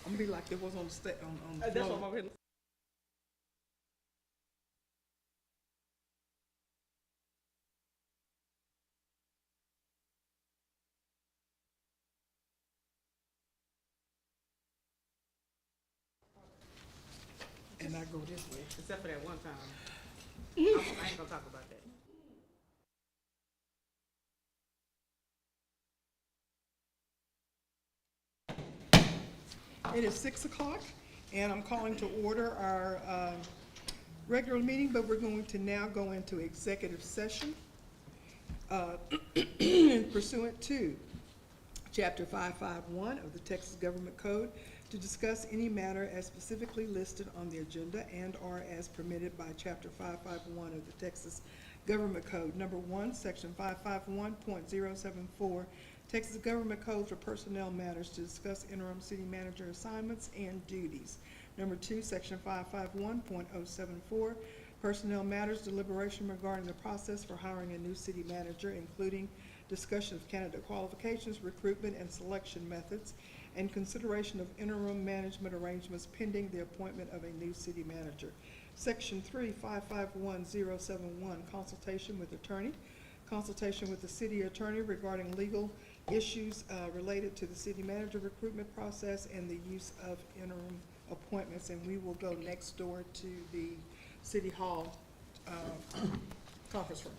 I'm gonna be like it was on the on the That's what I'm floor. over here. And I go this way. Except for that one time. I ain't gonna talk about that. It is 6 o'clock, and I'm calling to order our regular meeting, but we're going to now go into executive session uh, pursuant to Chapter 551 of the Texas Government Code to discuss any matter as specifically listed on the agenda and/or as permitted by Chapter 551 of the Texas Government Code. Number one, Section 551.074, Texas Government Code for personnel matters to discuss interim city manager assignments and duties. Number two, Section 551.074, personnel matters deliberation regarding the process for hiring a new city manager, including discussion of candidate qualifications, recruitment and selection methods, and consideration of interim management arrangements pending the appointment of a new city manager. Section 3, 551.071, consultation with attorney. Consultation with the city attorney regarding legal issues related to the city manager recruitment process and the use of interim appointments. And we will go next door to the City Hall conference room.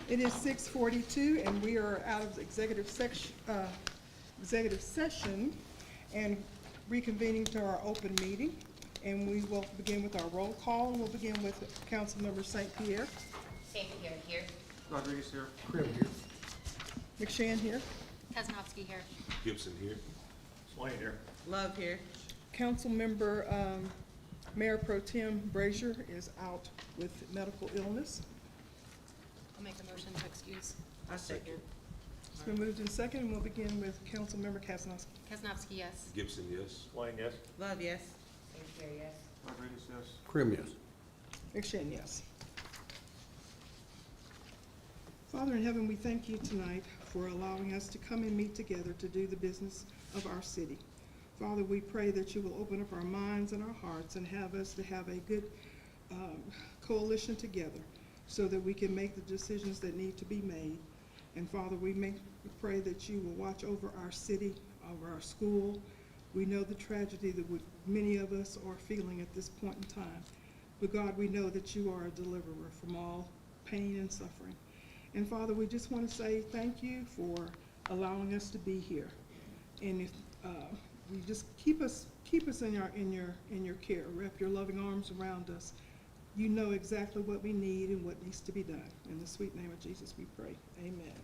It is 6:42, and we are out of executive session and reconvening to our open meeting. And we will begin with our roll call, and we'll begin with Councilmember St. Pierre. St. Pierre here. Rodriguez here. McShane here. Kaznowski here. Gibson here. Swain here. Love here. Councilmember Mayor Pro Tem Brazier is out with medical illness. I'll make a motion to excuse. I second. It's been moved in second, and we'll begin with Councilmember Kaznowski. Kaznowski, yes. Gibson, yes. Swain, yes. Love, yes. St. Pierre, yes. Rodriguez, yes. Krim, yes. McShane, yes. Father in heaven, we thank you tonight for allowing us to come and meet together to do the business of our city. Father, we pray that you will open up our minds and our hearts and have us to have a good coalition together so that we can make the decisions that need to be made. And Father, we pray that you will watch over our city, over our school. We know the tragedy that many of us are feeling at this point in time. But God, we know that you are a deliverer from all pain and suffering. And Father, we just want to say thank you for allowing us to be here. And if you just keep us in your care, wrap your loving arms around us. You know exactly what we need and what needs to be done. In the sweet name of Jesus we pray. Amen.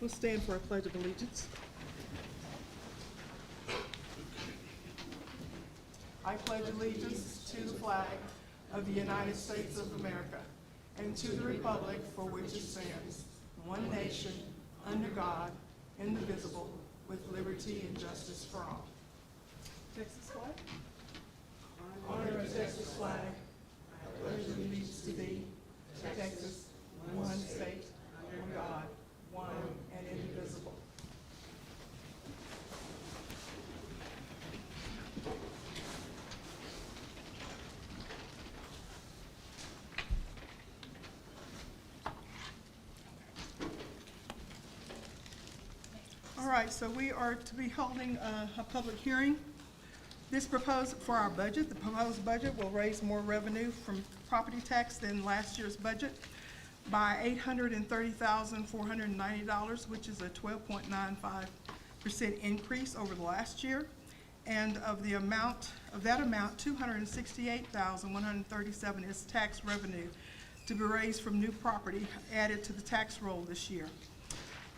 We'll stand for our Pledge of Allegiance. I pledge allegiance to the flag of the United States of America and to the republic for which it stands, one nation, under God, indivisible, with liberty and justice for all. Texas flag? Honor the Texas flag. I pledge allegiance to thee, Texas, one state, under God, one and indivisible. All right, so we are to be holding a public hearing. This proposed for our budget. The proposed budget will raise more revenue from property tax than last year's budget by $830,490, which is a 12.95% increase over the last year. And of that amount, $268,137 is tax revenue to be raised from new property added to the tax roll this year.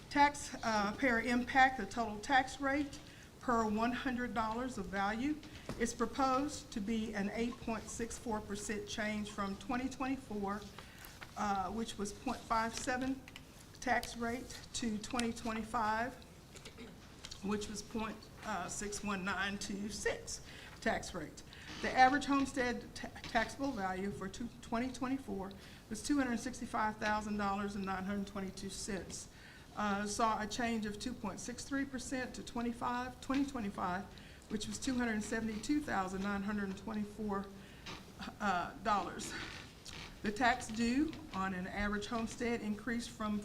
Taxpayer impact, the total tax rate per $100 of value is proposed to be an 8.64% change from 2024, which was 0.57 tax rate, to 2025, which was 0.61926 tax rate. The average homestead taxable value for 2024 was $265,922. Saw a change of 2.63% to 2025, which was $272,924. The tax due on an average homestead increased from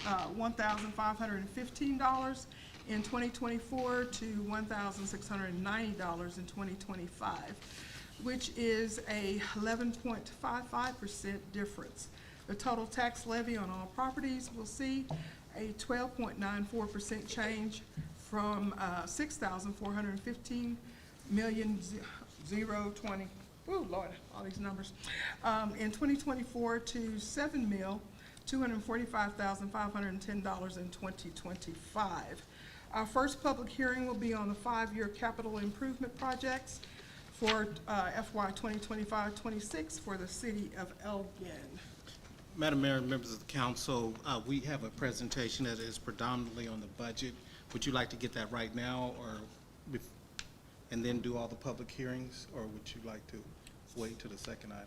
$1,515 in 2024 to $1,690 in 2025, which is a 11.55% difference. The total tax levy on all properties will see a 12.94% change from $6,415,020. Oh Lord, all these numbers. In 2024 to $7,245,510 in 2025. Our first public hearing will be on the 5-year capital improvement projects for FY 2025-26 for the city of Elgin. Madam Mayor and members of the council, we have a presentation that is predominantly on the budget. Would you like to get that right now, or and then do all the public hearings, or would you like to wait to the second item?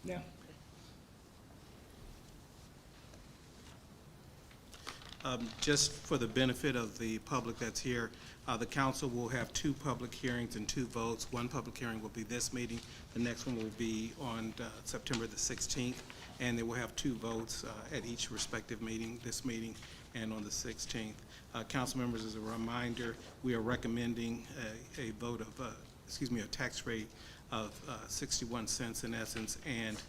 No. Just for the benefit of the public that's here, the council will have 2 public hearings and 2 votes. One public hearing will be this meeting. The next one will be on September the 16th, and they will have 2 votes at each respective meeting, this meeting and on the 16th. Council members, as a reminder, we are recommending a vote of, a tax rate of 61 cents in essence, and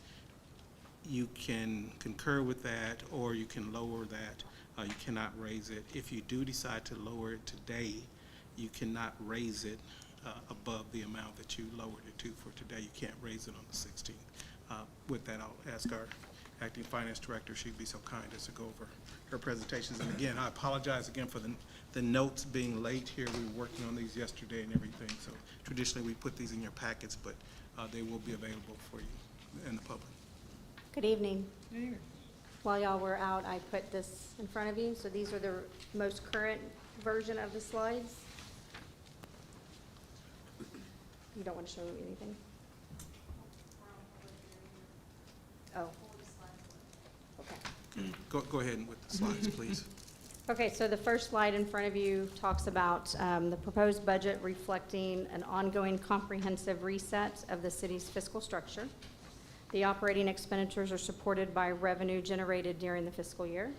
you can concur with that, or you can lower that. You cannot raise it. If you do decide to lower it today, you cannot raise it above the amount that you lowered it to for today. You can't raise it on the 16th. With that, I'll ask our acting finance director, she'd be so kind as to go over her presentations. And again, I apologize again for the notes being late here. We were working on these yesterday and everything. So traditionally, we put these in your packets, but they will be available for you and the public. Good evening. Here. While y'all were out, I put this in front of you. So these are the most current version of the slides. You don't want to show me anything? Oh. Okay. Go ahead and with the slides, please. Okay, so the first slide in front of you talks about the proposed budget reflecting an ongoing comprehensive reset of the city's fiscal structure. The operating expenditures are supported by revenue generated during the fiscal year.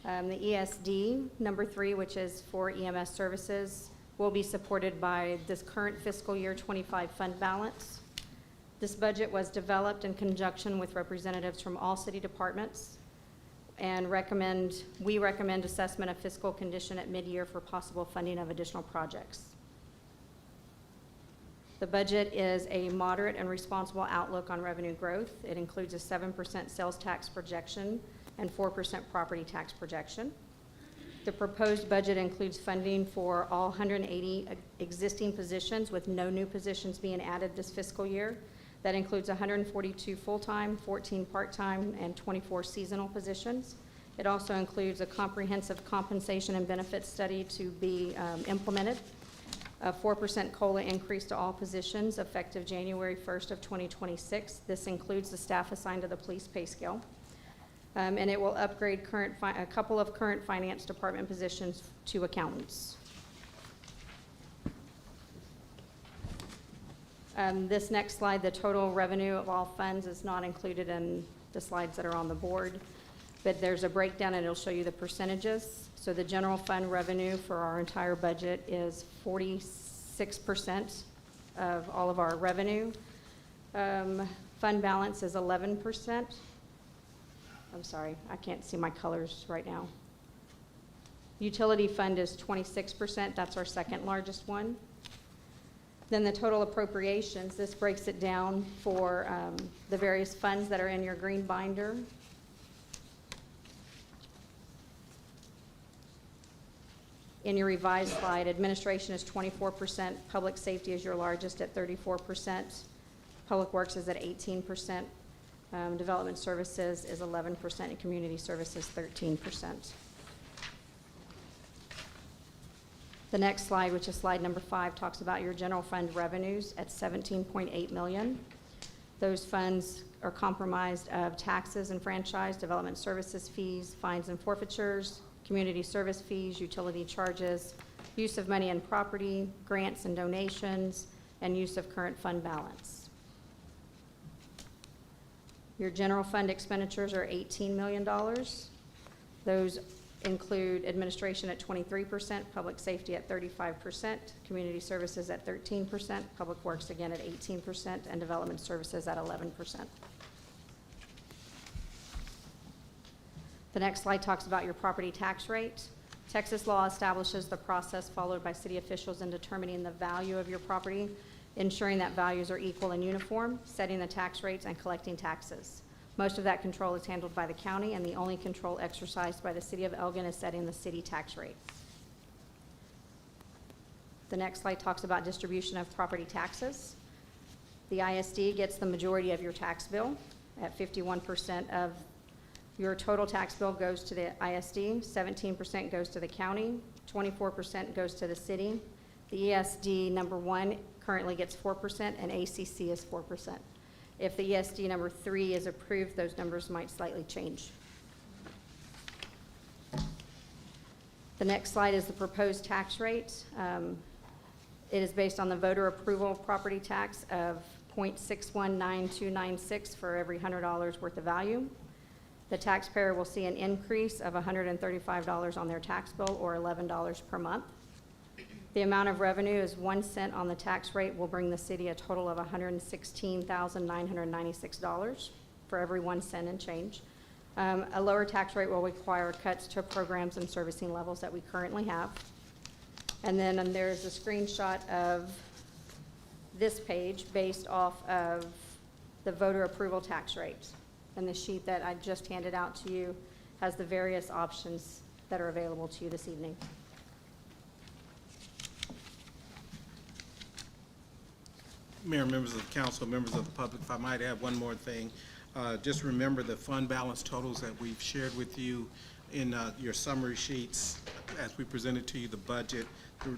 The ESD, number 3, which is for EMS services, will be supported by this current fiscal year 25 fund balance. This budget was developed in conjunction with representatives from all city departments, and we recommend assessment of fiscal condition at mid-year for possible funding of additional projects. The budget is a moderate and responsible outlook on revenue growth. It includes a 7% sales tax projection and 4% property tax projection. The proposed budget includes funding for all 180 existing positions, with no new positions being added this fiscal year. That includes 142 full-time, 14 part-time, and 24 seasonal positions. It also includes a comprehensive compensation and benefits study to be implemented, a 4% COLA increase to all positions effective January 1st of 2026. This includes the staff assigned to the police pay scale. And it will upgrade a couple of current finance department positions to accountants. This next slide, the total revenue of all funds, is not included in the slides that are on the board, but there's a breakdown and it'll show you the percentages. So the general fund revenue for our entire budget is 46% of all of our revenue. Fund balance is 11%. I'm sorry, I can't see my colors right now. Utility fund is 26%, that's our second largest one. Then the total appropriations, this breaks it down for the various funds that are in your green binder. In your revised slide, administration is 24%, public safety is your largest at 34%, public works is at 18%, development services is 11%, and community services 13%. The next slide, which is slide number 5, talks about your general fund revenues at $17.8 million. Those funds are comprised of taxes and franchise, development services fees, fines and forfeitures, community service fees, utility charges, use of money and property, grants and donations, and use of current fund balance. Your general fund expenditures are $18 million. Those include administration at 23%, public safety at 35%, community services at 13%, public works again at 18%, and development services at 11%. The next slide talks about your property tax rate. Texas law establishes the process followed by city officials in determining the value of your property, ensuring that values are equal and uniform, setting the tax rates, and collecting taxes. Most of that control is handled by the county, and the only control exercised by the city of Elgin is setting the city tax rate. The next slide talks about distribution of property taxes. The ISD gets the majority of your tax bill at 51% of your total tax bill goes to the ISD, 17% goes to the county, 24% goes to the city. The ESD number 1 currently gets 4%, and ACC is 4%. If the ESD number 3 is approved, those numbers might slightly change. The next slide is the proposed tax rate. It is based on the voter approval property tax of 0.619296 for every $100 worth of value. The taxpayer will see an increase of $135 on their tax bill, or $11 per month. The amount of revenue is 1 cent on the tax rate will bring the city a total of $116,996. for every 1 cent and change. A lower tax rate will require cuts to programs and servicing levels that we currently have. And then there's a screenshot of this page based off of the voter approval tax rate. And the sheet that I just handed out to you has the various options that are available to you this evening. Mayor, members of the council, members of the public, if I might add one more thing. Just remember the fund balance totals that we've shared with you in your summary sheets as we presented to you the budget.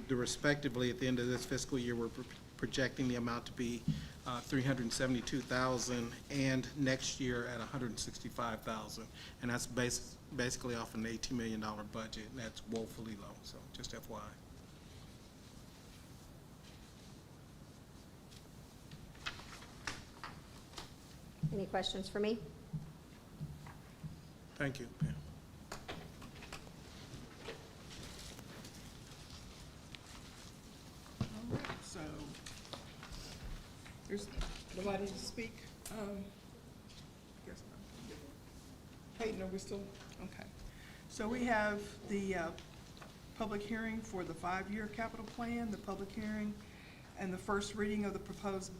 The respectively, at the end of this fiscal year, we're projecting the amount to be $372,000, and next year at $165,000. And that's basically off an $18 million budget, and that's woefully low, so just FYI. Any questions for me? Thank you, Pam. All right, so there's nobody to speak. Guess not. Peyton, are we still, okay. So we have the public hearing for the 5-year capital plan, the public hearing, and the first reading of the proposed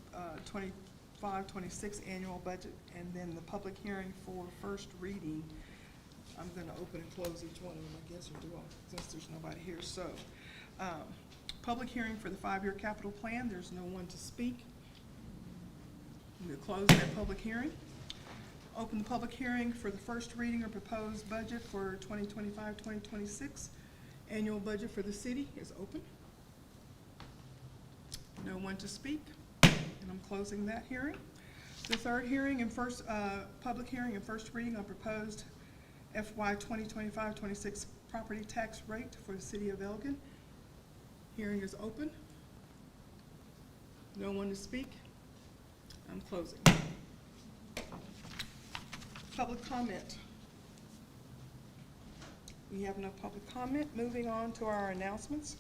25-26 annual budget, and then the public hearing for first reading. I'm gonna open and close each one of them, I guess, or do I, since there's nobody here. So, public hearing for the 5-year capital plan, there's no one to speak. I'm gonna close that public hearing. Open the public hearing for the first reading or proposed budget for 2025-2026. Annual budget for the city is open. No one to speak, and I'm closing that hearing. The third hearing and first, public hearing and first reading on proposed FY 2025-26 property tax rate for the city of Elgin. Hearing is open. No one to speak. I'm closing. Public comment. We have no public comment. Moving on to our announcements.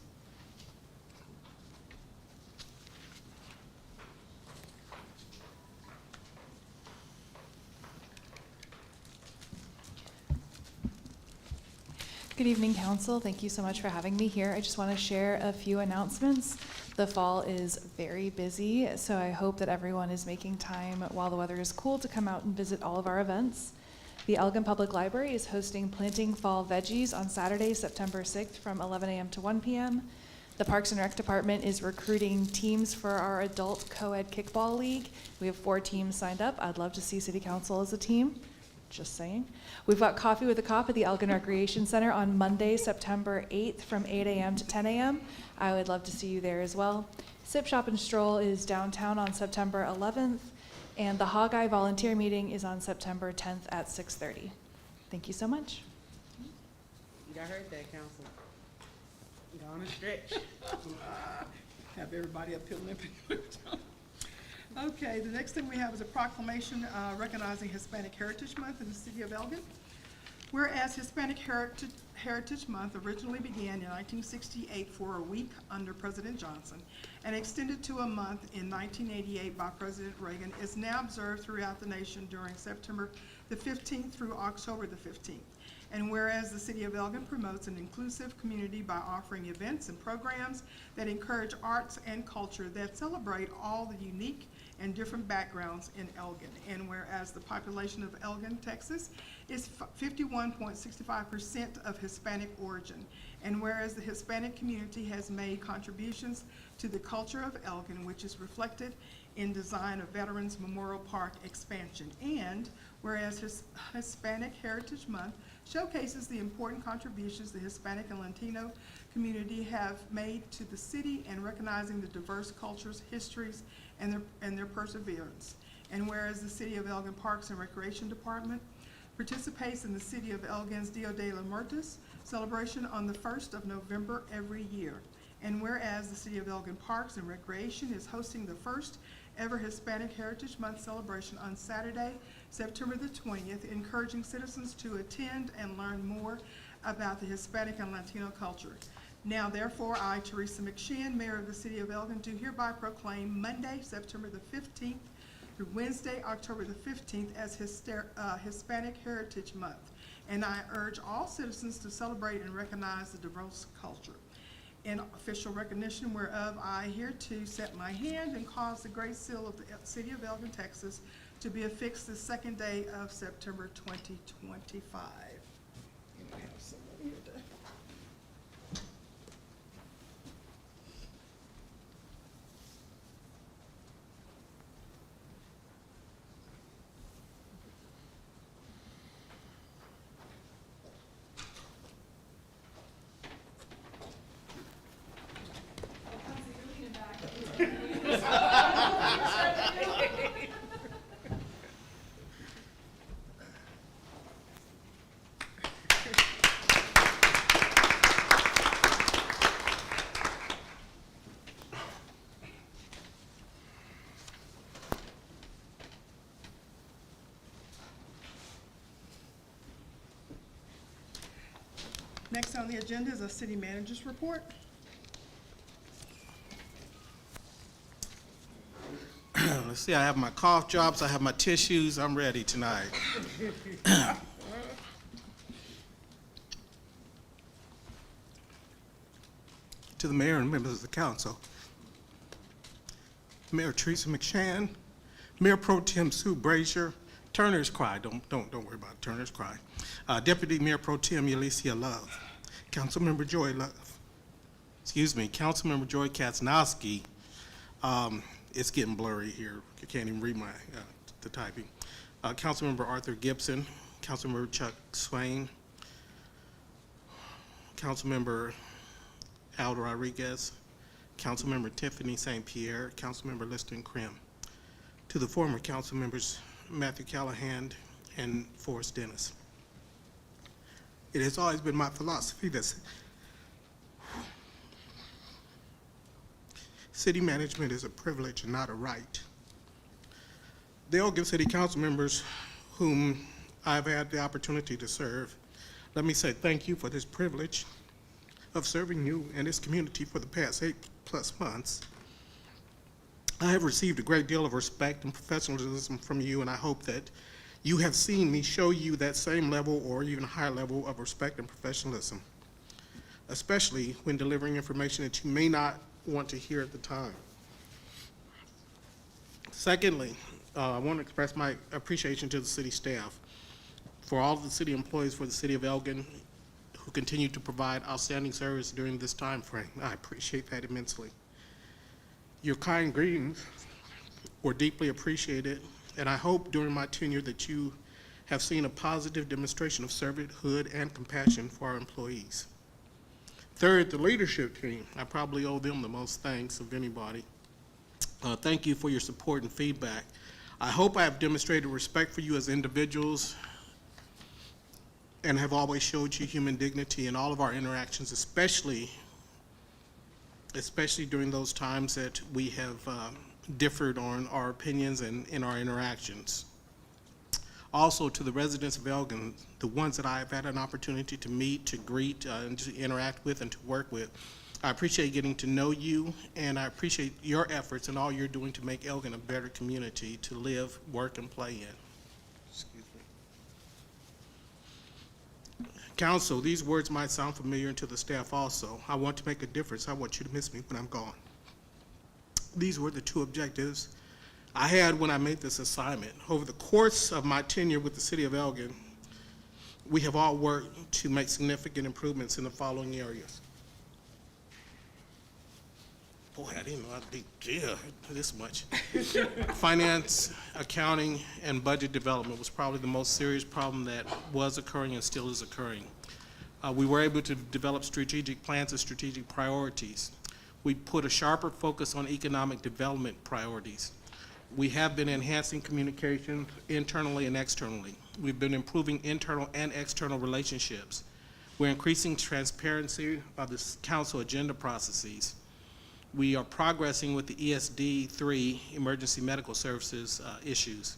Good evening, Council. Thank you so much for having me here. I just want to share a few announcements. The fall is very busy, so I hope that everyone is making time while the weather is cool to come out and visit all of our events. The Elgin Public Library is hosting Planting Fall Veggies on Saturday, September 6th from 11 a.m. to 1 p.m. The Parks and Rec Department is recruiting teams for our adult co-ed kickball league. We have 4 teams signed up. I'd love to see City Council as a team. Just saying. We've got Coffee with a Cop at the Elgin Recreation Center on Monday, September 8th from 8 a.m. to 10 a.m. I would love to see you there as well. Sip, Shop, and Stroll is downtown on September 11th, and the Hog Eye Volunteer Meeting is on September 10th at 6:30. Thank you so much. Y'all heard that, council. Go on a stretch. Have everybody up here limping. Okay, the next thing we have is a proclamation recognizing Hispanic Heritage Month in the city of Elgin. Whereas Hispanic Heritage Month originally began in 1968 for a week under President Johnson and extended to a month in 1988 by President Reagan, is now observed throughout the nation during September the 15th through October the 15th. And whereas the city of Elgin promotes an inclusive community by offering events and programs that encourage arts and culture that celebrate all the unique and different backgrounds in Elgin. And whereas the population of Elgin, Texas is 51.65% of Hispanic origin. And whereas the Hispanic community has made contributions to the culture of Elgin, which is reflected in design of Veterans Memorial Park expansion. And whereas Hispanic Heritage Month showcases the important contributions the Hispanic and Latino community have made to the city and recognizing the diverse cultures, histories, and their perseverance. And whereas the City of Elgin Parks and Recreation Department participates in the City of Elgin's Dia de los Muertos celebration on the 1st of November every year. And whereas the City of Elgin Parks and Recreation is hosting the first ever Hispanic Heritage Month celebration on Saturday, September the 20th, encouraging citizens to attend and learn more about the Hispanic and Latino culture. Now therefore, I, Teresa McShane, Mayor of the City of Elgin, do hereby proclaim Monday, September the 15th through Wednesday, October the 15th as Hispanic Heritage Month. And I urge all citizens to celebrate and recognize the diverse culture. In official recognition whereof, I hereto set my hand and cause the Great Seal of the City of Elgin, Texas, to be affixed the second day of September 2025. And I have someone here to- Next on the agenda is a city manager's report. Let's see, I have my cough drops, I have my tissues, I'm ready tonight. To the mayor and members of the council, Mayor Teresa McShann, Mayor Pro Tem Sue Brazier, Turner's Cry, don't worry about Turner's Cry, Deputy Mayor Pro Tem Yalicia Love, Councilmember Joy Katznowski. It's getting blurry here. I can't even read the typing. Councilmember Arthur Gibson, Councilmember Chuck Swain, Councilmember Al Rodriguez, Councilmember Tiffany St. Pierre, Councilmember Liston Krim. To the former council members Matthew Callahan and Forrest Dennis. It has always been my philosophy that city management is a privilege and not a right. The Elgin City Council members whom I've had the opportunity to serve, let me say thank you for this privilege of serving you and this community for the past 8+ months. I have received a great deal of respect and professionalism from you, and I hope that you have seen me show you that same level or even higher level of respect and professionalism, especially when delivering information that you may not want to hear at the time. Secondly, I want to express my appreciation to the city staff for all of the city employees for the city of Elgin who continue to provide outstanding service during this time frame. I appreciate that immensely. Your kind greetings were deeply appreciated, and I hope during my tenure that you have seen a positive demonstration of servanthood and compassion for our employees. Third, the leadership team. I probably owe them the most thanks of anybody. Thank you for your support and feedback. I hope I have demonstrated respect for you as individuals and have always showed you human dignity in all of our interactions, especially during those times that we have differed on our opinions and in our interactions. Also, to the residents of Elgin, the ones that I've had an opportunity to meet, to greet, and to interact with and to work with, I appreciate getting to know you, and I appreciate your efforts and all you're doing to make Elgin a better community to live, work, and play in. Excuse me. Council, these words might sound familiar to the staff also. I want to make a difference. I want you to miss me when I'm gone. These were the two objectives I had when I made this assignment. Over the course of my tenure with the city of Elgin, we have all worked to make significant improvements in the following areas. Boy, I didn't know I'd be this much. Finance, accounting, and budget development was probably the most serious problem that was occurring and still is occurring. We were able to develop strategic plans and strategic priorities. We put a sharper focus on economic development priorities. We have been enhancing communication internally and externally. We've been improving internal and external relationships. We're increasing transparency of the council agenda processes. We are progressing with the ESD3 emergency medical services issues.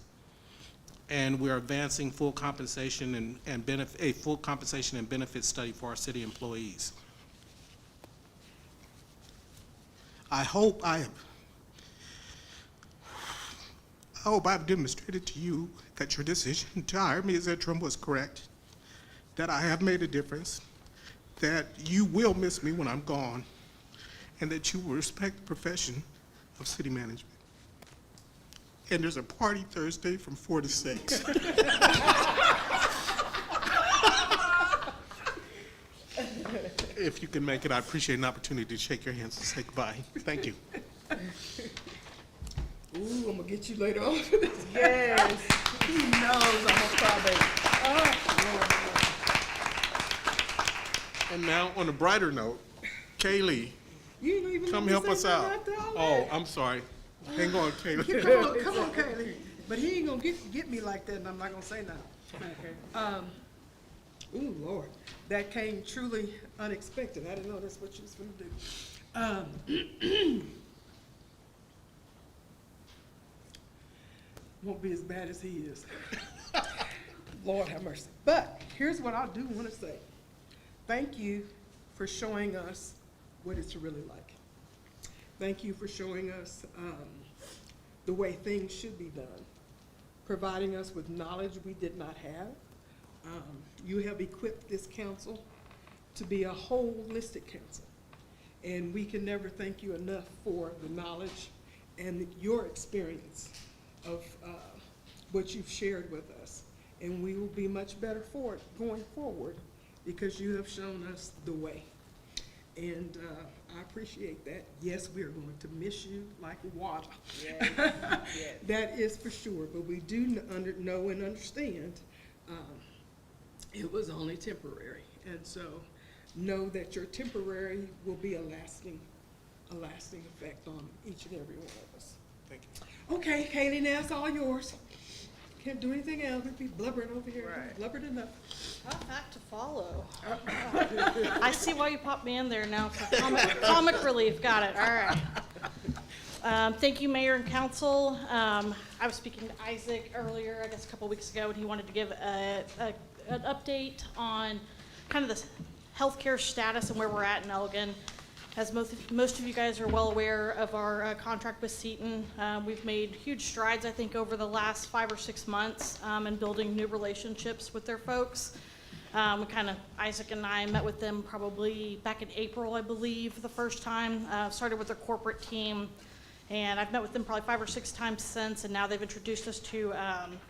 And we're advancing full compensation a full compensation and benefit study for our city employees. I hope I I hope I've demonstrated to you that your decision to hire me as interim was correct, that I have made a difference, that you will miss me when I'm gone, and that you will respect the profession of city management. And there's a party Thursday from 4 to 6. If you can make it, I appreciate an opportunity to shake your hands and say goodbye. Thank you. Ooh, I'm gonna get you later on. Yes. He knows I'm a crybaby. And now, on a brighter note, Kaylee, You ain't even come let me help say us nothing out. after all Oh, that. I'm sorry. Hang on, Kaylee. Come on, Kaylee. But he ain't gonna get me like that, and I'm not gonna say nothing. Okay. Ooh, Lord, that came truly unexpected. I didn't know that's what you was gonna do. Won't be as bad as he is. Lord have mercy. But here's what I do want to say. Thank you for showing us what it's really like. Thank you for showing us the way things should be done, providing us with knowledge we did not have. You have equipped this council to be a holistic council, and we can never thank you enough for the knowledge and your experience of what you've shared with us. And we will be much better for it going forward because you have shown us the way. And I appreciate that. Yes, we are going to miss you like water. Yes. Yes. That is for sure, but we do know and understand it was only temporary. And so know that your temporary will be a lasting effect on each and every one of us. Thank you. Okay, Kaylee, now it's all yours. Can't do anything else. We'd be blubbering over here. Right. Blubbered enough. Tough act to follow. I see why you popped me in there now for comic relief. Got it. All right. Thank you, Mayor and Council. I was speaking to Isaac earlier, I guess a couple weeks ago, and he wanted to give an update on kind of the healthcare status and where we're at in Elgin. As most of you guys are well aware of our contract with Seton, we've made huge strides, I think, over the last 5 or 6 months in building new relationships with their folks. Isaac and I met with them probably back in April, I believe, the first time. Started with their corporate team, and I've met with them probably 5 or 6 times since, and now they've introduced us to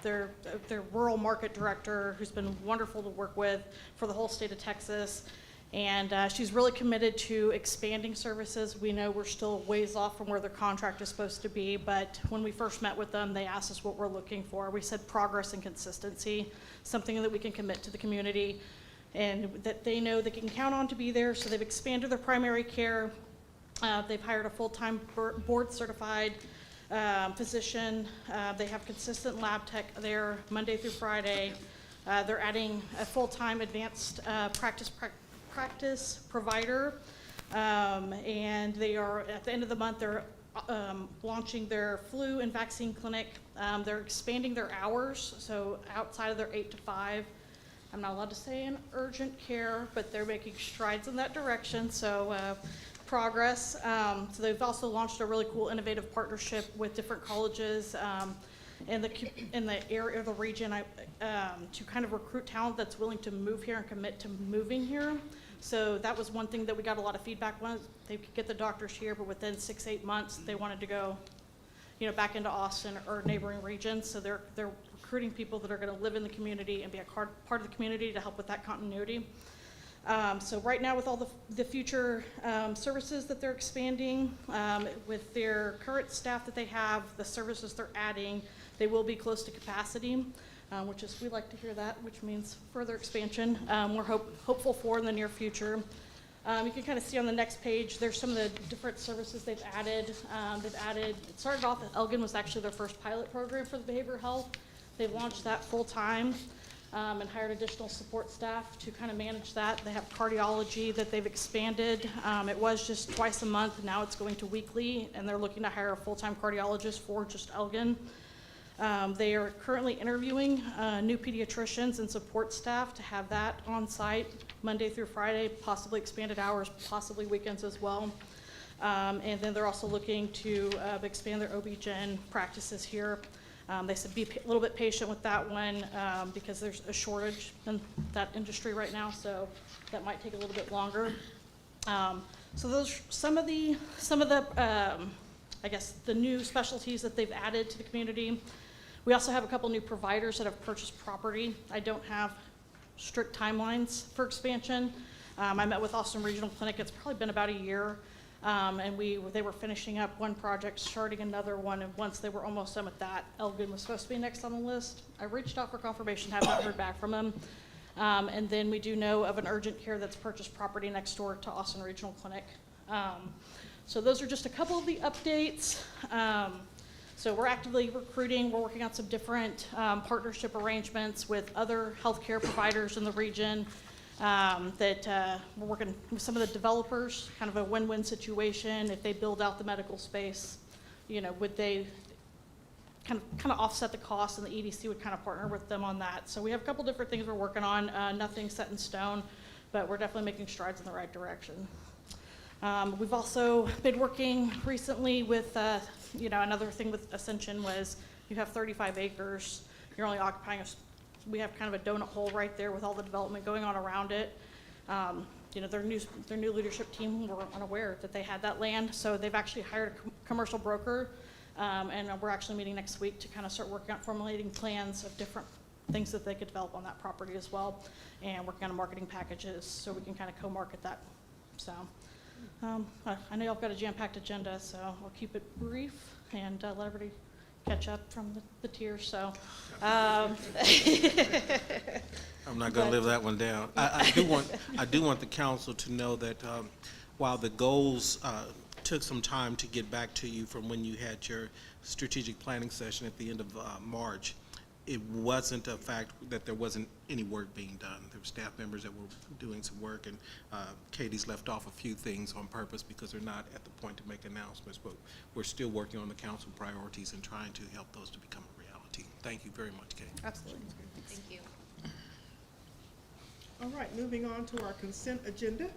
their rural market director, who's been wonderful to work with for the whole state of Texas. And she's really committed to expanding services. We know we're still ways off from where their contract is supposed to be, but when we first met with them, they asked us what we're looking for. We said progress and consistency, something that we can commit to the community and that they know they can count on to be there. So they've expanded their primary care. They've hired a full-time board-certified physician. They have consistent lab tech there Monday through Friday. They're adding a full-time advanced practice provider, and they are, at the end of the month, they're launching their flu and vaccine clinic. They're expanding their hours, so outside of their 8 to 5, I'm not allowed to say in urgent care, but they're making strides in that direction, so progress. So they've also launched a really cool innovative partnership with different colleges in the area of the region to kind of recruit talent that's willing to move here and commit to moving here. So that was one thing that we got a lot of feedback on. They could get the doctors here, but within 6-8 months, they wanted to go, back into Austin or neighboring regions. So they're recruiting people that are going to live in the community and be a part of the community to help with that continuity. So right now, with all the future services that they're expanding, with their current staff that they have, the services they're adding, they will be close to capacity, which is, we like to hear that, which means further expansion. We're hopeful for in the near future. You can kind of see on the next page, there's some of the different services they've added. It started off, Elgin was actually their first pilot program for the behavioral health. They've launched that full time and hired additional support staff to kind of manage that. They have cardiology that they've expanded. It was just twice a month, now it's going to weekly, and they're looking to hire a full-time cardiologist for just Elgin. They are currently interviewing new pediatricians and support staff to have that on site Monday through Friday, possibly expanded hours, possibly weekends as well. And then they're also looking to expand their OB-GYN practices here. They said be a little bit patient with that one because there's a shortage in that industry right now, so that might take a little bit longer. So those some of the I guess the new specialties that they've added to the community. We also have a couple new providers that have purchased property. I don't have strict timelines for expansion. I met with Austin Regional Clinic. It's probably been about a year. And they were finishing up one project, starting another one, and once they were almost done with that, Elgin was supposed to be next on the list. I reached out for confirmation, have not heard back from them. And then we do know of an urgent care that's purchased property next door to Austin Regional Clinic. So those are just a couple of the updates. So we're actively recruiting. We're working on some different partnership arrangements with other healthcare providers in the region. We're working with some of the developers, kind of a win-win situation. If they build out the medical space, would they kind of offset the cost, and the EDC would kind of partner with them on that. So we have a couple different things we're working on. Nothing set in stone, but we're definitely making strides in the right direction. We've also been working recently with, another thing with Ascension was you have 35 acres. You're only occupying we have kind of a donut hole right there with all the development going on around it. Their new leadership team were unaware that they had that land, so they've actually hired a commercial broker, and we're actually meeting next week to kind of start working on formulating plans of different things that they could develop on that property as well, and working on marketing packages so we can kind of co-market that. So I know y'all got a jam-packed agenda, so I'll keep it brief and let everybody catch up from the tears. So I'm not going to live that one down. I do want the council to know that while the goals took some time to get back to you from when you had your strategic planning session at the end of March, it wasn't a fact that there wasn't any work being done. There were staff members that were doing some work, and Katie's left off a few things on purpose because they're not at the point to make announcements, but we're still working on the council priorities and trying to help those to become a reality. Thank you very much, Katie. absolutely. Thank you. All right, moving on to our consent agenda.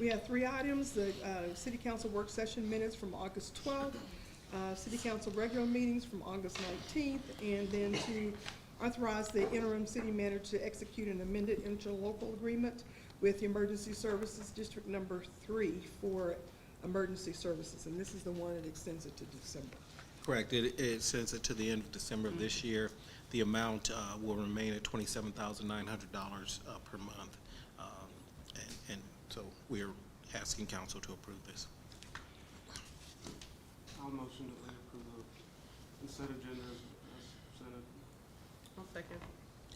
We have 3 items: the city council work session minutes from August 12th, city council regular meetings from August 19th, and then to authorize the interim city manager to execute an amended interlocal agreement with the Emergency Services District Number 3 for emergency services, and this is the one that extends it to December. Correct. It sends it to the end of December of this year. The amount will remain at $27,900 per month. And so we're asking council to approve this. I'll motion that we approve the consent agenda as presented. I'll second.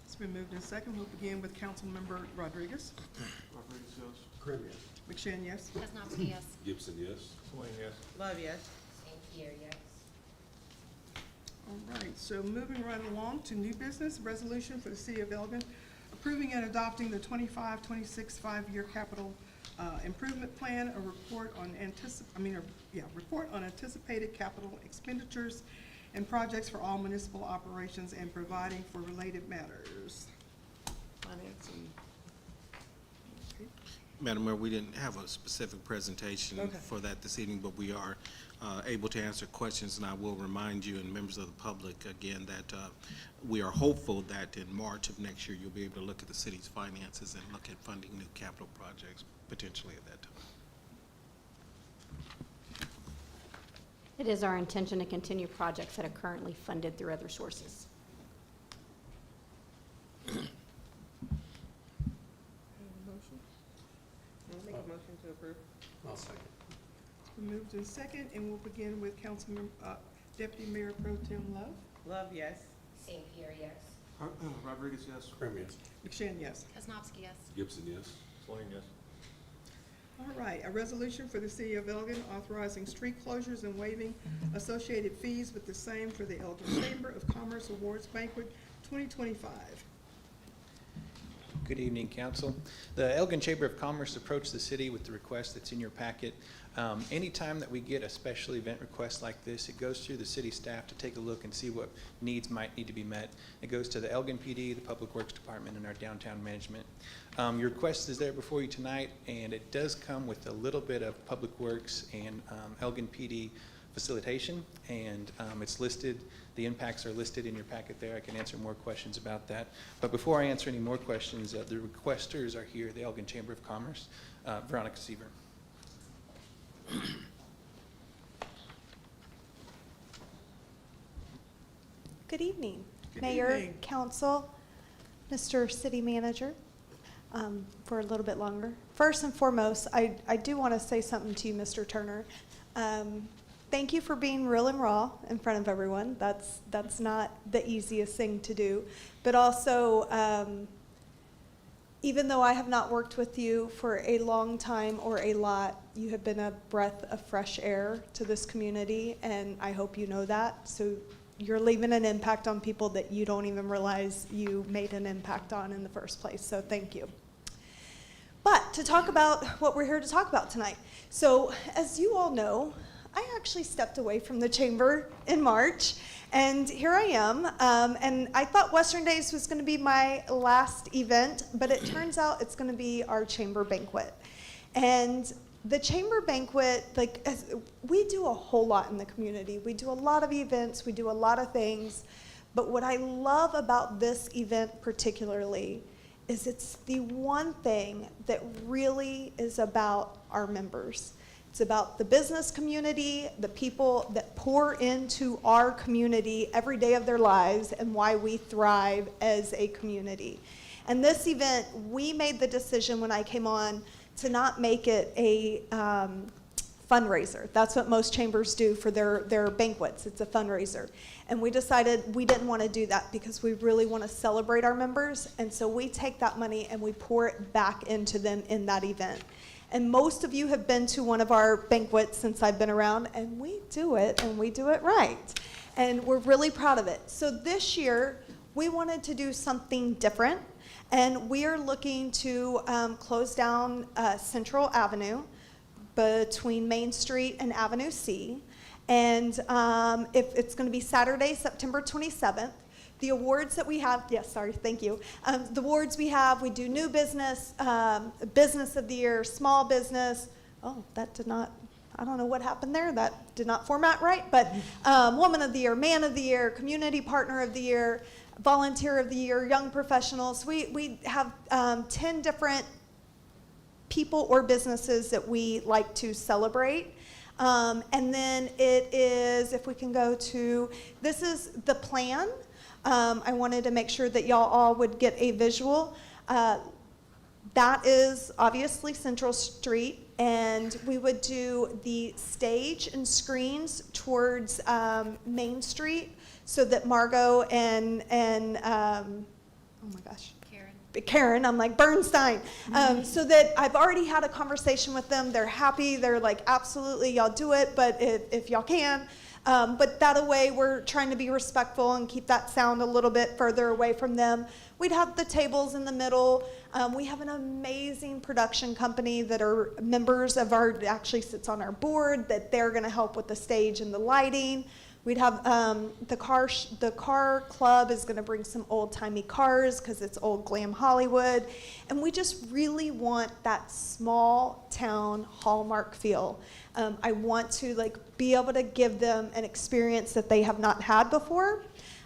It's been moved in second. We'll begin with Councilmember Rodriguez. Rodriguez, yes. Krim, yes. McShane, yes. Kaznowski, yes. Gibson, yes. Swain, yes. Love, yes. All right, so moving right along to new business, resolution for the city of Elgin, approving and adopting the 25-26 5-year capital improvement plan, a report on report on anticipated capital expenditures and projects for all municipal operations and providing for related matters. Finance and, okay. Madam Mayor, we didn't have a specific presentation Okay. for that this evening, but we are able to answer questions, and I will remind you and members of the public again that we are hopeful that in March of next year, you'll be able to look at the city's finances and look at funding new capital projects potentially at that time. It is our intention to continue projects that are currently funded through other sources. Motion? I'll make a motion to approve. I'll second. It's been moved in second, and we'll begin with Councilmember, Deputy Mayor Pro Tem Love. Love, yes. St. Pierre, yes. Rodriguez, yes. Krim, yes. McShane, yes. Kaznowski, yes. Gibson, yes. Swain, yes. All right, a resolution for the city of Elgin authorizing street closures and waiving associated fees with the same for the Elgin Chamber of Commerce Awards Banquet 2025. Good evening, council. The Elgin Chamber of Commerce approached the city with the request that's in your packet. Anytime that we get a special event request like this, it goes through the city staff to take a look and see what needs might need to be met. It goes to the Elgin PD, the Public Works Department, and our downtown management. Your request is there before you tonight, and it does come with a little bit of Public Works and Elgin PD facilitation, and it's listed, the impacts are listed in your packet there. I can answer more questions about that. But before I answer any more questions, the requesters are here, the Elgin Chamber of Commerce. Veronica Seaver. Good evening, Good Mayor, evening. Council, Mr. City Manager, for a little bit longer. First and foremost, I do want to say something to you, Mr. Turner. Thank you for being real and raw in front of everyone. That's not the easiest thing to do. But also, even though I have not worked with you for a long time or a lot, you have been a breath of fresh air to this community, and I hope you know that. So you're leaving an impact on people that you don't even realize you made an impact on in the first place. So thank you. But to talk about what we're here to talk about tonight. So as you all know, I actually stepped away from the chamber in March, and here I am. And I thought Western Days was going to be my last event, but it turns out it's going to be our chamber banquet. And the chamber banquet, we do a whole lot in the community. We do a lot of events, we do a lot of things. But what I love about this event particularly is it's the one thing that really is about our members. It's about the business community, the people that pour into our community every day of their lives, and why we thrive as a community. And this event, we made the decision when I came on to not make it a fundraiser. That's what most chambers do for their banquets. It's a fundraiser. And we decided we didn't want to do that because we really want to celebrate our members. And so we take that money and we pour it back into them in that event. And most of you have been to one of our banquets since I've been around, and we do it, and we do it right. And we're really proud of it. So this year, we wanted to do something different, and we are looking to close down Central Avenue between Main Street and Avenue C. And if it's going to be Saturday, September 27th. The awards that we have, yes, sorry, thank you. The awards we have, we do new business, business of the year, small business. Oh, that did not, I don't know what happened there. That did not format right. But woman of the year, man of the year, community partner of the year, volunteer of the year, young professionals. We have 10 different people or businesses that we like to celebrate. And then it is, if we can go to, this is the plan. I wanted to make sure that y'all all would get a visual. That is obviously Central Street, and we would do the stage and screens towards Main Street so that Margot and oh my gosh. Karen, I'm like Bernstein, so that I've already had a conversation with them. They're happy. They're like, absolutely, y'all do it, but if y'all can. But that way, we're trying to be respectful and keep that sound a little bit further away from them. We'd have the tables in the middle. We have an amazing production company that are members of our, actually sits on our board, that they're going to help with the stage and the lighting. We'd have the car club is going to bring some old-timey cars because it's old glam Hollywood. And we just really want that small town hallmark feel. I want to be able to give them an experience that they have not had before.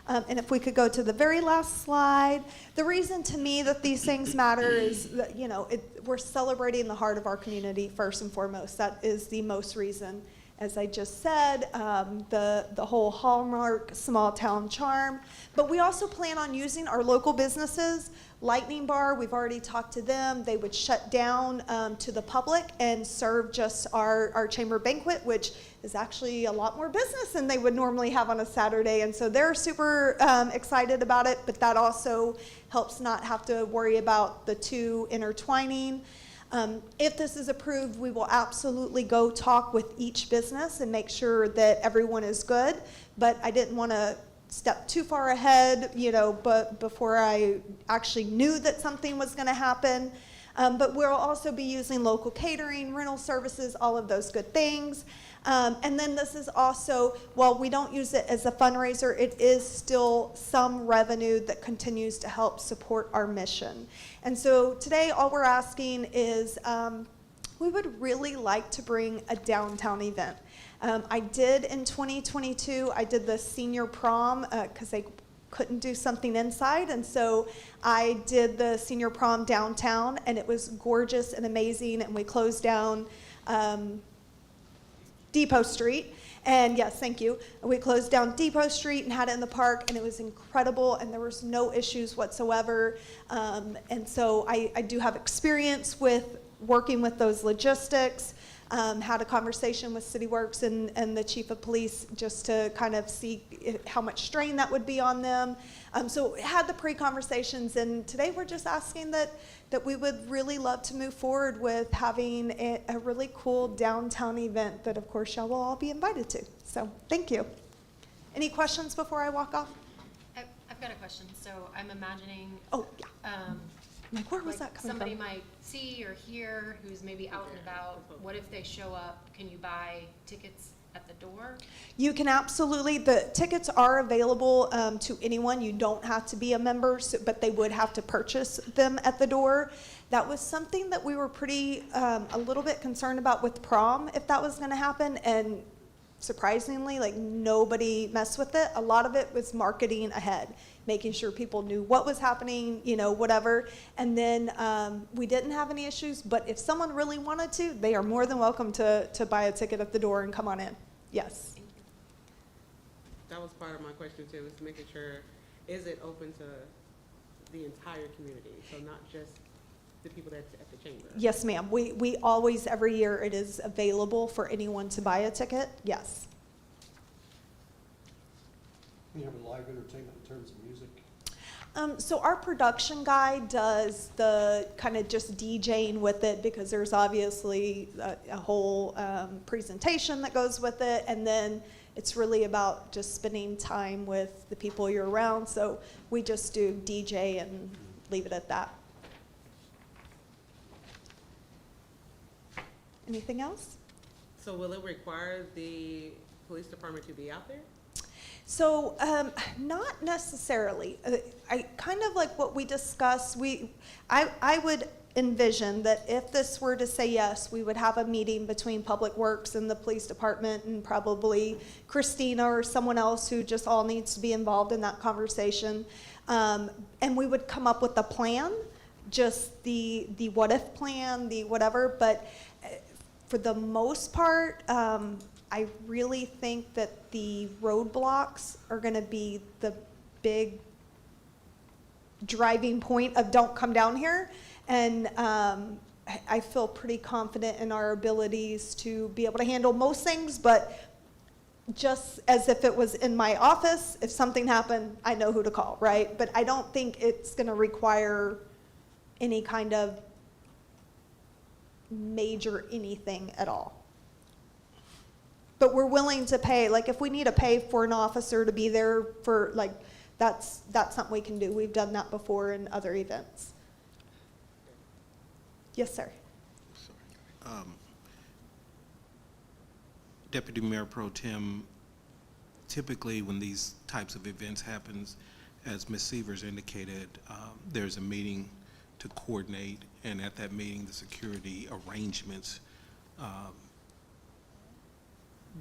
And if we could go to the very last slide. The reason to me that these things matter is that, we're celebrating the heart of our community first and foremost. That is the most reason. As I just said, the whole hallmark small town charm. But we also plan on using our local businesses. Lightning Bar, we've already talked to them. They would shut down to the public and serve just our chamber banquet, which is actually a lot more business than they would normally have on a Saturday. And so they're super excited about it, but that also helps not have to worry about the two intertwining. If this is approved, we will absolutely go talk with each business and make sure that everyone is good. But I didn't want to step too far ahead, but before I actually knew that something was going to happen. But we'll also be using local catering, rental services, all of those good things. And then this is also, while we don't use it as a fundraiser, it is still some revenue that continues to help support our mission. And so today, all we're asking is we would really like to bring a downtown event. I did in 2022, I did the senior prom because they couldn't do something inside, and so I did the senior prom downtown, and it was gorgeous and amazing, and we closed down Depot Street. And yes, thank you. We closed down Depot Street and had it in the park, and it was incredible, and there was no issues whatsoever. And so I do have experience with working with those logistics. Had a conversation with City Works and the chief of police just to kind of see how much strain that would be on them. So had the pre-conversations, and today we're just asking that we would really love to move forward with having a really cool downtown event that, of course, y'all will all be invited to. So thank you. Any questions before I walk off? I've got a question. So I'm imagining, Oh, yeah. Like, where was like that coming somebody from? might see or hear who's maybe out and about. What if they show up? Can you buy tickets at the door? You can absolutely, the tickets are available to anyone. You don't have to be a member, but they would have to purchase them at the door. That was something that we were pretty, a little bit concerned about with prom, if that was gonna happen, and surprisingly, like, nobody messed with it. A lot of it was marketing ahead, making sure people knew what was happening, you know, whatever. And then we didn't have any issues, but if someone really wanted to, they are more than welcome to buy a ticket at the door and come on in. Yes. Thank you. That was part of my question too, is making sure, is it open to the entire community? So not just the people that's at the chamber? Yes, ma'am. We always, every year, it is available for anyone to buy a ticket. Yes. You have a live entertainment in terms of music? So our production guy does the kind of just DJing with it, because there's obviously a whole presentation that goes with it, and then it's really about just spending time with the people you're around. So we just do DJ and leave it at that. Anything else? So will it require the police department to be out there? So not necessarily. I kind of like what we discussed. I would envision that if this were to say yes, we would have a meeting between Public Works and the police department, and probably Christina or someone else who just all needs to be involved in that conversation. And we would come up with a plan, just the what if plan, the whatever. But for the most part, I really think that the roadblocks are going to be the big driving point of don't come down here. And I feel pretty confident in our abilities to be able to handle most things, but just as if it was in my office, if something happened, I know who to call, right? But I don't think it's going to require any kind of major anything at all. But we're willing to pay, like if we need to pay for an officer to be there for, like, that's something we can do. We've done that before in other events. Yes, sir. Deputy Mayor Pro Tem, typically when these types of events happens, as Ms. Severs indicated, there's a meeting to coordinate, and at that meeting, the security arrangements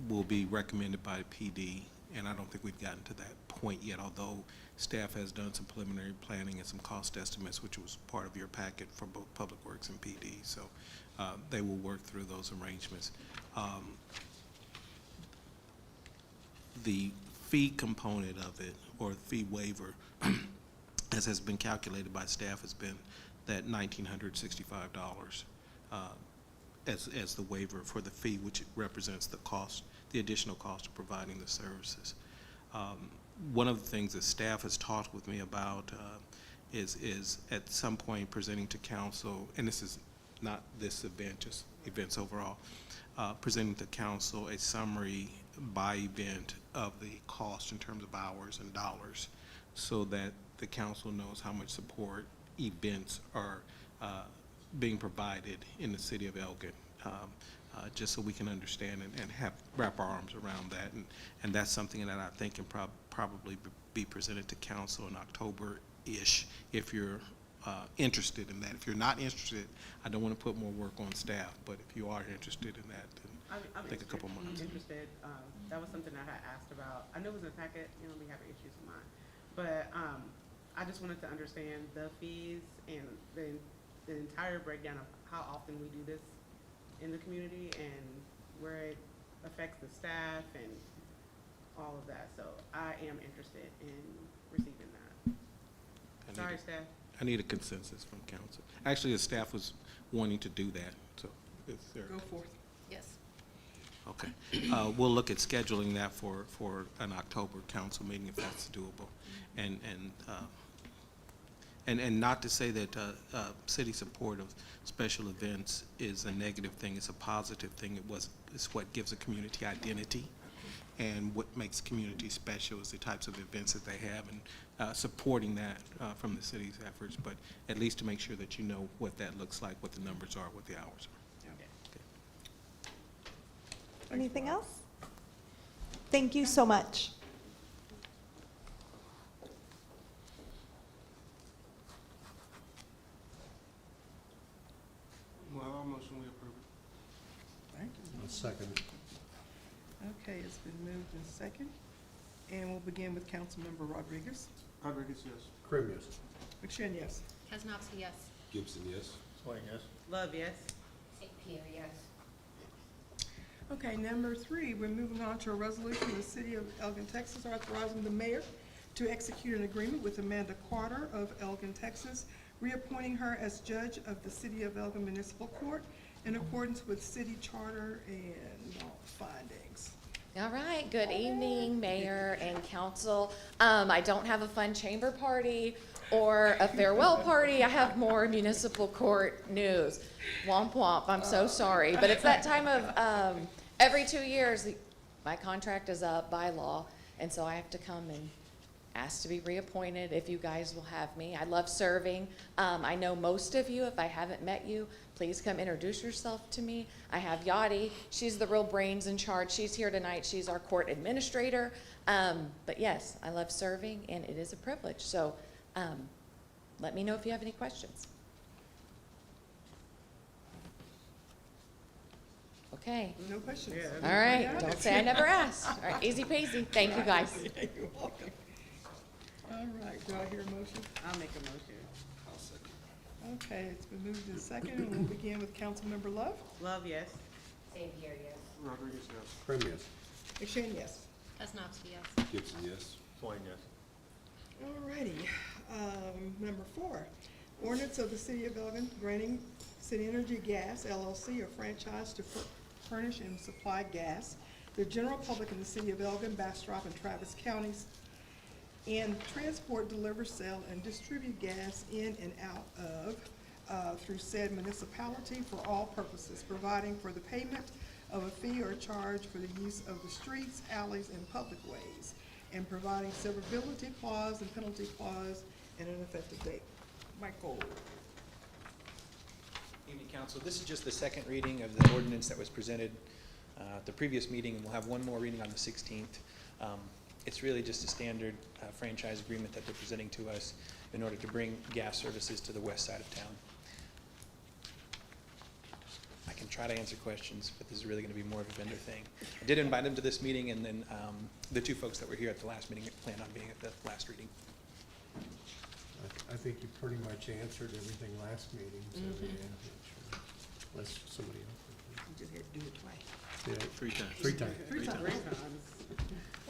will be recommended by PD, and I don't think we've gotten to that point yet, although staff has done some preliminary planning and some cost estimates, which was part of your packet for both Public Works and PD, so they will work through those arrangements. The fee component of it, or fee waiver, as has been calculated by staff, has been that $1,965 as the waiver for the fee, which represents the cost, the additional cost of providing the services. One of the things that staff has talked with me about is at some point presenting to council, and this is not this event, just events overall, presenting to council a summary by event of the cost in terms of hours and dollars, so that the council knows how much support events are being provided in the city of Elgin, just so we can understand and wrap our arms around that. And that's something that I think can probably be presented to council in October-ish, if you're interested in that. If you're not interested, I don't want to put more work on staff, but if you are interested in that, then I'm I think a couple months. interested. That was something I had asked about. I know it was in the packet, you know, we have issues with mine. But, I just wanted to understand the fees and the entire breakdown of how often we do this in the community and where it affects the staff and all of that. So I am interested in receiving that. Sorry, staff. I need a consensus from council. Actually, the staff was wanting to do that, so is there? Go forth. Yes. Okay. We'll look at scheduling that for an October council meeting if that's doable. And not to say that city support of special events is a negative thing. It's a positive thing. It's what gives a community identity. And what makes community special is the types of events that they have and supporting that from the city's efforts. But at least to make sure that you know what that looks like, what the numbers are, what the hours are. Anything else? Thank you so much. Well, our motion, we approve it. Thank you. I'll second it. Okay, it's been moved in second, and we'll begin with Councilmember Rodriguez. Rodriguez, yes. Krim, yes. McShane, yes. Kaznowski, yes. Gibson, yes. Swain, yes. Love, yes. St. Pierre, yes. Okay, number 3, we're moving on to a resolution of the City of Elgin, Texas, authorizing the mayor to execute an agreement with Amanda Carter of Elgin, Texas, reappointing her as judge of the City of Elgin Municipal Court in accordance with city charter and findings. All right, good evening, Mayor and Council. I don't have a fun chamber party or a farewell party. I have more municipal court news. Womp womp, I'm so sorry. But it's that time of, every 2 years, my contract is up by law, and so I have to come and ask to be reappointed if you guys will have me. I love serving. I know most of you. If I haven't met you, please come introduce yourself to me. I have Yachty. She's the real brains in charge. She's here tonight. She's our court administrator. But yes, I love serving, and it is a privilege. So let me know if you have any questions. Okay. No questions? Yeah. All right. Don't say I never asked. All right. Easy peasy. Thank you, guys. You're welcome. All right, do I hear a motion? I'll make a motion. I'll second. Okay, it's been moved in second, and we'll begin with Councilmember Love. Love, yes. St. Pierre, yes. Rodriguez, yes. Krim, yes. McShane, yes. Kaznowski, yes. Gibson, yes. Swain, yes. All righty. Number 4, ordinance of the City of Elgin granting City Energy Gas LLC a franchise to furnish and supply gas to the general public in the City of Elgin, Bastrop, and Travis counties, and transport, deliver, sell, and distribute gas in and out of through said municipality for all purposes, providing for the payment of a fee or charge for the use of the streets, alleys, and public ways, and providing severability clause and penalty clause and an effective date. Michael. Evening, Council. This is just the second reading of the ordinance that was presented at the previous meeting, and we'll have one more reading on the 16th. It's really just a standard franchise agreement that they're presenting to us in order to bring gas services to the west side of town. I can try to answer questions, but this is really going to be more of a vendor thing. I did invite them to this meeting, and then the 2 folks that were here at the last meeting plan on being at the last reading. I think you pretty much answered everything last meeting, so yeah, I'm not sure. Unless somebody else. You just had to do it twice. Yeah, 3 times. 3 times. Three times. 3 times.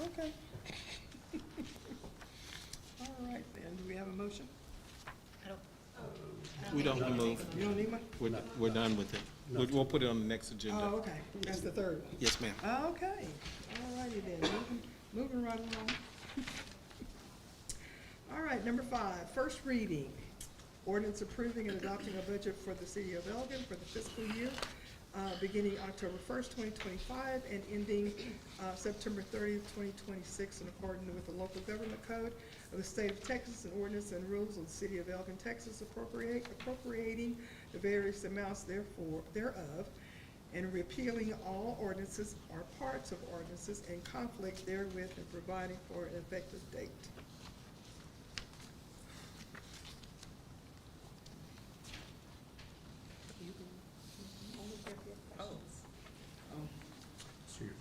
Okay. All right, then, do we have a motion? I don't, We don't move. You don't need one? We're done with it. We'll put it on the next agenda. Oh, okay, that's the third one. Yes, ma'am. Okay, all righty then, moving right along. All right, number 5, first reading. Ordinance approving and adopting a budget for the City of Elgin for the fiscal year beginning October 1st, 2025, and ending September 30th, 2026, in accordance with the local government code of the state of Texas and ordinance and rules of the City of Elgin, Texas, appropriating the various amounts thereof, and repealing all ordinances or parts of ordinances in conflict therewith, and providing for an effective date.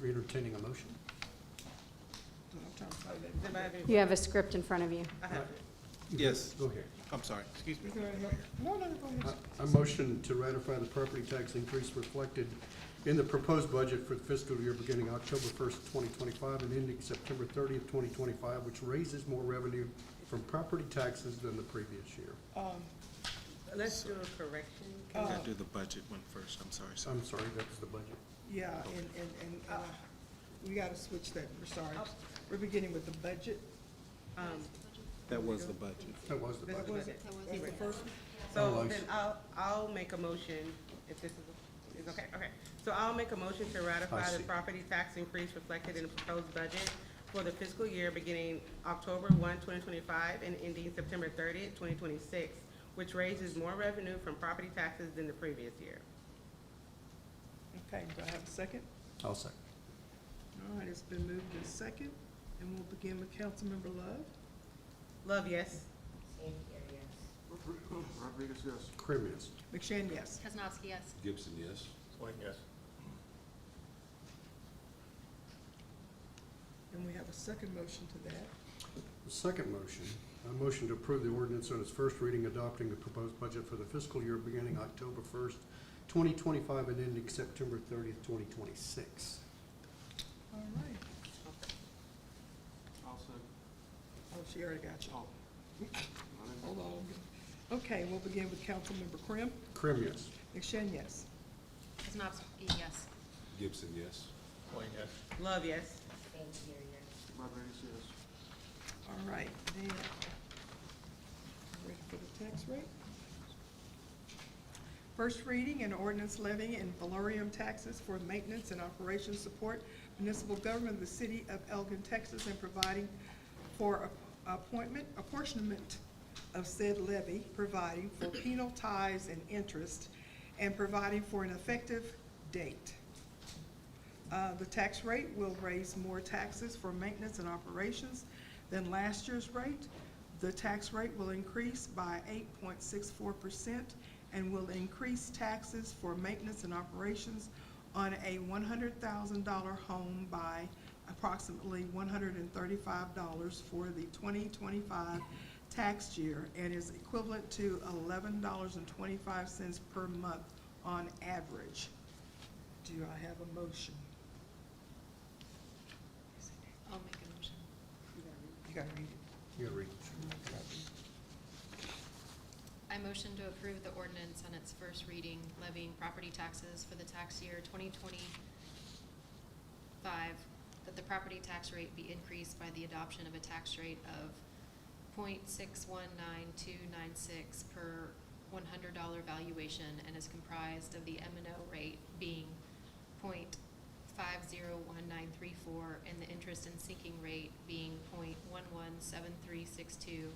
entertaining a motion. I'm trying to find Does that. anybody have any- You have a script in front of you. I have it. Yes. Go ahead. I'm sorry, excuse me. No, go ahead. I motion to ratify the property tax increase reflected in the proposed budget for the fiscal year beginning October 1st, 2025 and ending September 30th, 2025, which raises more revenue from property taxes than the previous year. Let's do a correction. We gotta do the budget one first, I'm sorry, sir. I'm sorry, that's the budget. Yeah, and we gotta switch that, we're sorry. We're beginning with the budget. That was the budget. That was the This is budget. Was the it? budget. That's the first one? So Oh, I then see. I'll make a motion, if this is okay, okay. So I'll make a motion to ratify the see. property tax increase reflected in the proposed budget for the fiscal year beginning October 1, 2025, and ending September 30th, 2026, which raises more revenue from property taxes than the previous year. Okay, do I have a second? I'll second. All right, it's been moved and second, and we'll begin with Councilmember Love. Love, yes. Rodriguez, yes. Krim, yes. McShane, yes. Kaznowski, yes. Gibson, yes. White, yes. And we have a second motion to that. The second motion, a motion to approve the ordinance on its first reading adopting the proposed budget for the fiscal year beginning October 1st, 2025 and ending September 30th, 2026. All right. I'll second. Oh, she already got you. Oh. Hold on. Okay, we'll begin with Councilmember Krim. Krim, yes. McShane, yes. Kaznowski, yes. Gibson, yes. White, yes. Love, yes. Rodriguez, yes. All right, then, ready for the tax rate? First reading, an ordinance levying and valorium taxes for maintenance and operations support municipal government of the city of Elgin, Texas, and providing for apportionment of said levy, providing for penal ties and interest, and providing for an effective date. The tax rate will raise more taxes for maintenance and operations than last year's rate. The tax rate will increase by 8.64% and will increase taxes for maintenance and operations on a $100,000 home by approximately $135 for the 2025 tax year, and is equivalent to $11.25 per month on average. Do I have a motion? I'll make a motion. You gotta read it. You gotta read it. I motion to approve the ordinance on its first reading levying property taxes for the tax year 2025, that the property tax rate be increased by the adoption of a tax rate of .619296 per $100 valuation, and is comprised of the M&O rate being .501934 and the interest and sinking rate being .117362,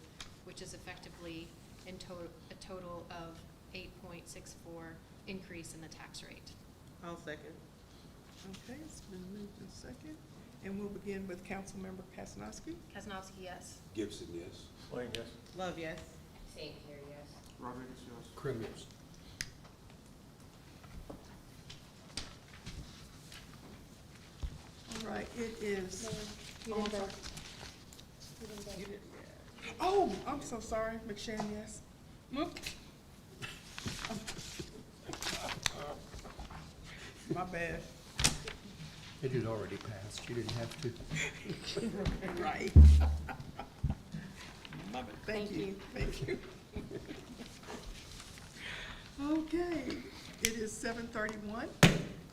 which is effectively a total of 8.64 increase in the tax rate. I'll second. Okay, it's been moved in second, and we'll begin with Councilmember Kaznowski. Kaznowski, yes. Gibson, yes. White, yes. Love, yes. Rodriguez, yes. Krim, yes. All right, it is. You Oh, I'm didn't sorry. vote. You didn't vote. You did, yeah. Oh, I'm so sorry, McShane, yes. Whoop. My bad. It had already passed. You didn't have to. Right. My bad. Thank you, thank you. Okay, it is 7:31,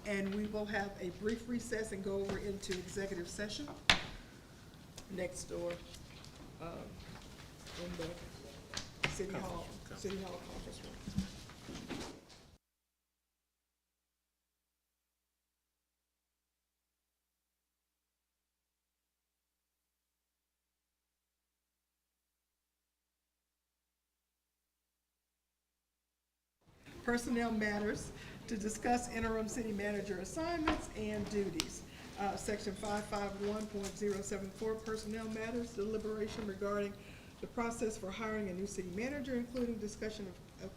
and we will have a brief recess and go over into executive session next door, in the City Hall conference room. Personnel matters, to discuss interim city manager assignments and duties. Section 551.074, personnel matters, deliberation regarding the process for hiring a new city manager, including discussion of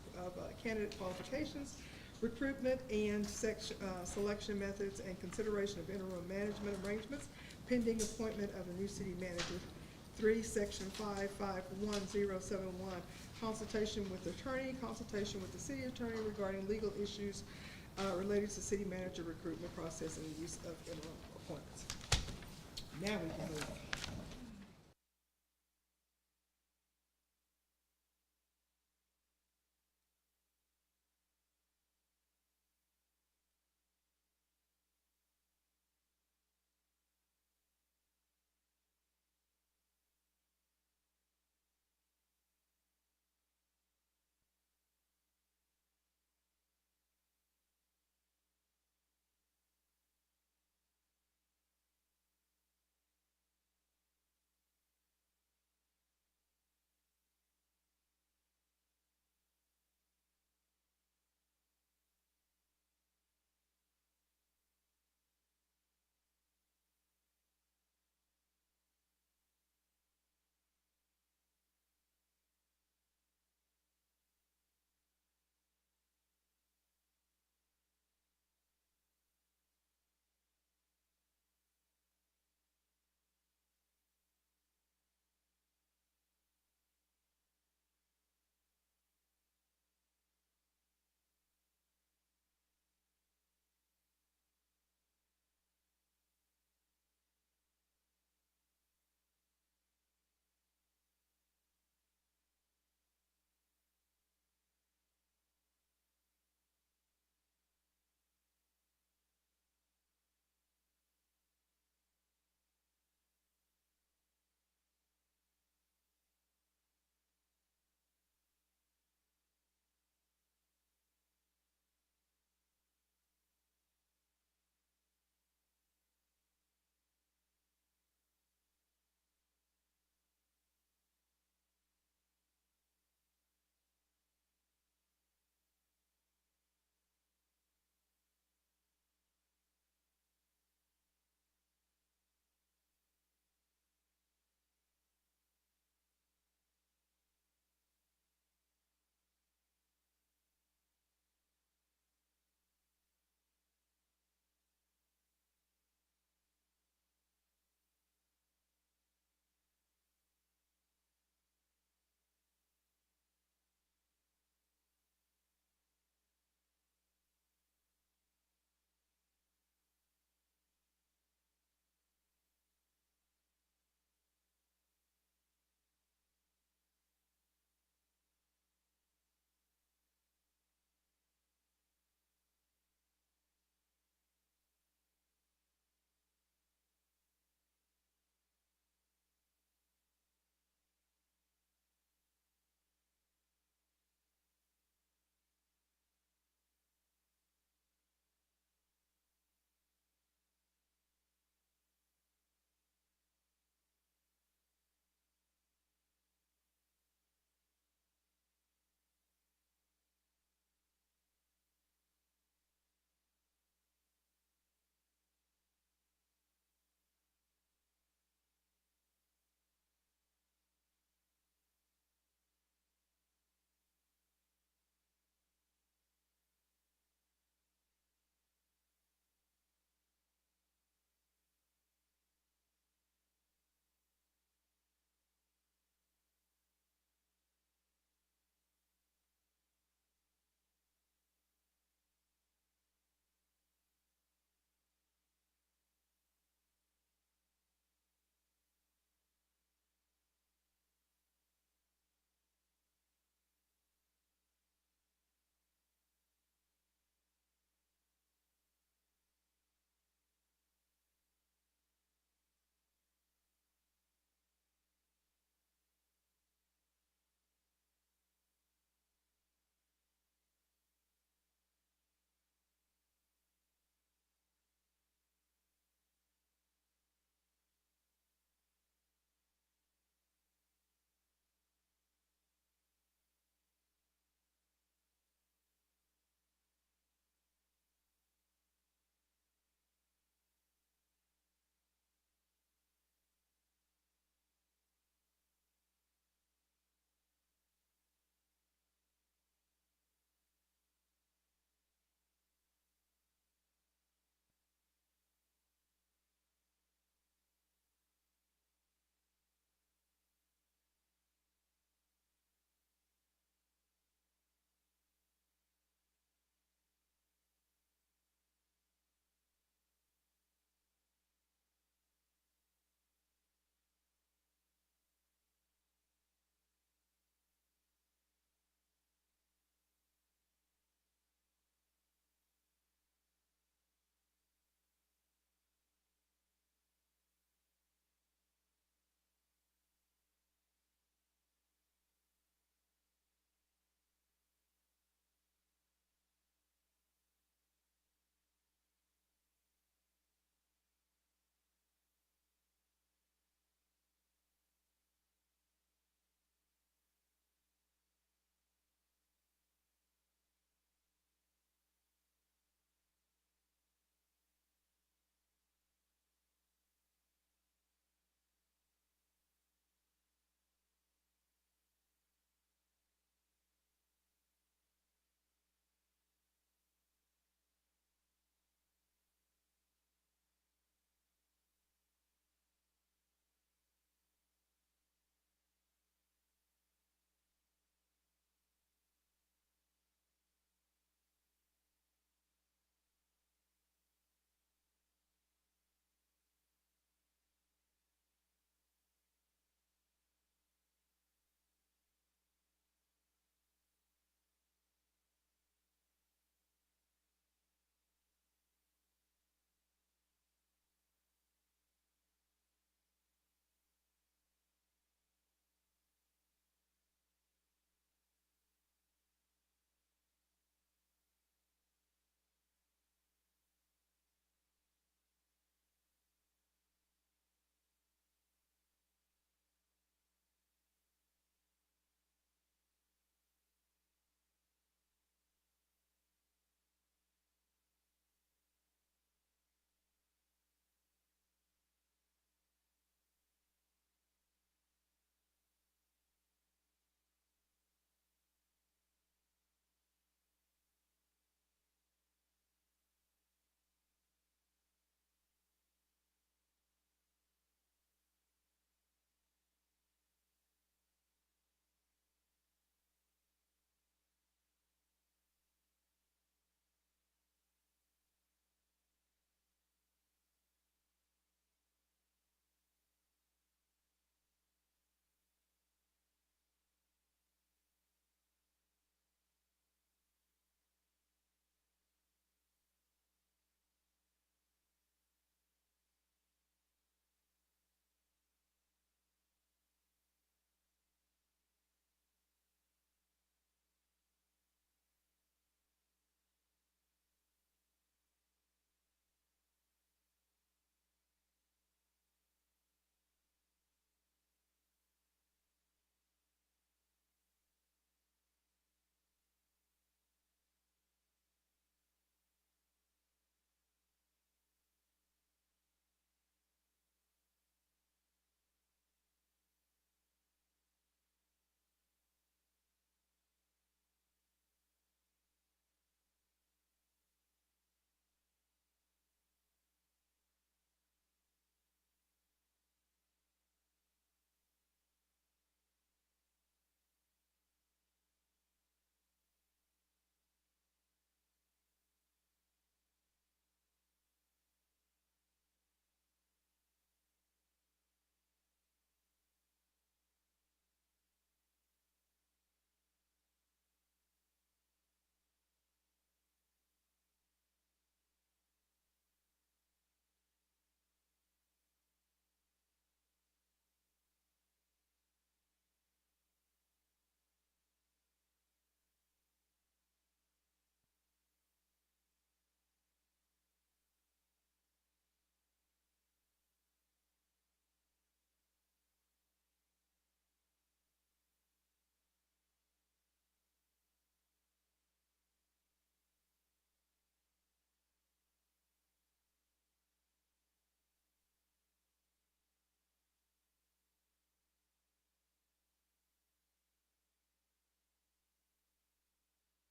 candidate qualifications, recruitment and selection methods, and consideration of interim management arrangements pending appointment of a new city manager. 3, Section 551071, consultation with attorney, consultation with the city attorney regarding legal issues related to city manager recruitment process and the use of interim appointments. Now we can move.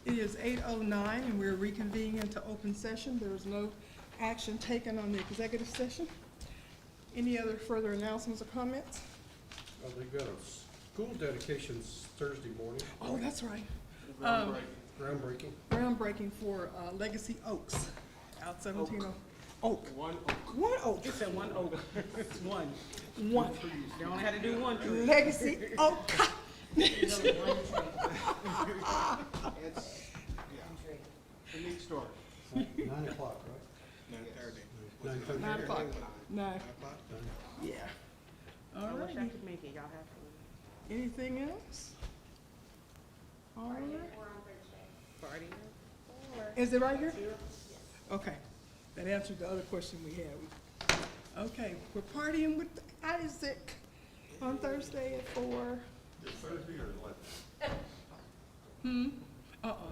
It is 8:09 and we're reconvening into open session. There is no action taken on the executive session. Any other further announcements or comments? They've got a school dedications Thursday morning, Oh, that's right. groundbreaking. Groundbreaking for Legacy Oaks out 17 Oak. One, One Oak. It said one over. It's one. One. They only had to do one tree. Legacy Oak. it's, yeah, it's a neat story. 9 o'clock, right? 9:30. 9:30. 9 o'clock. 9. 9 o'clock? Yeah. All I wish I right. could make it. Y'all have fun. Anything else? All right. Party. Is it right here? Okay. That answered the other question we had. Okay, we're partying with Isaac on Thursday at 4. This Thursday or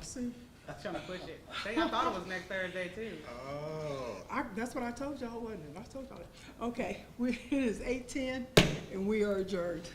See, I was trying to push it. I thought it was next Thursday too. Oh. that's what I told y'all, wasn't it? I told y'all that. Okay, it is 8:10 and we are adjourned.